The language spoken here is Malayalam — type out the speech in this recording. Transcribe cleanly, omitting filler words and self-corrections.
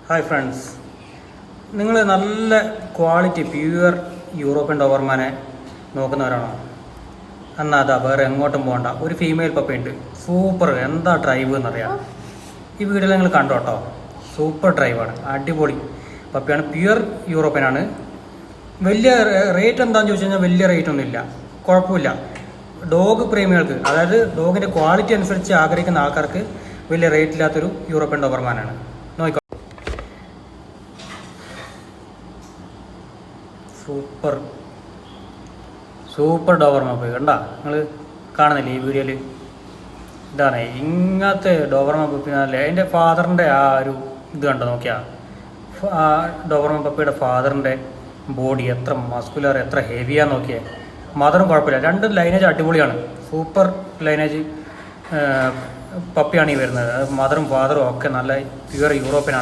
ഹായ് ഫ്രണ്ട്സ്, നിങ്ങൾ നല്ല ക്വാളിറ്റി പ്യുവർ യൂറോപ്യൻ ഡോബർമാനെ നോക്കുന്നവരാണോ? എന്നാൽ അതാ വേറെ എങ്ങോട്ടും പോകണ്ട, ഒരു ഫീമെയിൽ പപ്പയുണ്ട്. സൂപ്പർ, എന്താ ഡ്രൈവ് എന്നറിയാം. ഈ വീഡിയോയിൽ നിങ്ങൾ കണ്ടോ കേട്ടോ. സൂപ്പർ ഡ്രൈവാണ്, അടിപൊളി പപ്പിയാണ്, പ്യുവർ യൂറോപ്യനാണ്. വലിയ റേറ്റ് എന്താണെന്ന് ചോദിച്ചു കഴിഞ്ഞാൽ വലിയ റേറ്റ് ഒന്നുമില്ല, കുഴപ്പമില്ല. ഡോഗ് പ്രേമികൾക്ക്, അതായത് ഡോഗിൻ്റെ ക്വാളിറ്റി അനുസരിച്ച് ആഗ്രഹിക്കുന്ന ആൾക്കാർക്ക് വലിയ റേറ്റ് ഇല്ലാത്തൊരു യൂറോപ്യൻ ഡോബർമാനാണ്. നോക്കിക്കോ, സൂപ്പർ സൂപ്പർ ഡോബർമാൻ പോയി കണ്ടാ നിങ്ങൾ കാണുന്നില്ലേ ഈ വീഡിയോയിൽ? ഇതാണ് ഇങ്ങനത്തെ ഡോബർമാൻ പപ്പിനല്ലേ. അതിൻ്റെ ഫാദറിൻ്റെ ആ ഒരു ഇത് കണ്ടോ, നോക്കിയാൽ ആ ഡോബർമാൻ പപ്പിയുടെ ഫാദറിൻ്റെ ബോഡി എത്ര മസ്കുലർ, എത്ര ഹെവിയാന്ന് നോക്കിയേ. മദറും കുഴപ്പമില്ല, രണ്ട് ലൈനേജ് അടിപൊളിയാണ്, സൂപ്പർ ലൈനേജ് പപ്പിയാണ് ഈ വരുന്നത്. മദറും ഫാദറും ഒക്കെ നല്ല പ്യുവർ യൂറോപ്യനാണ്.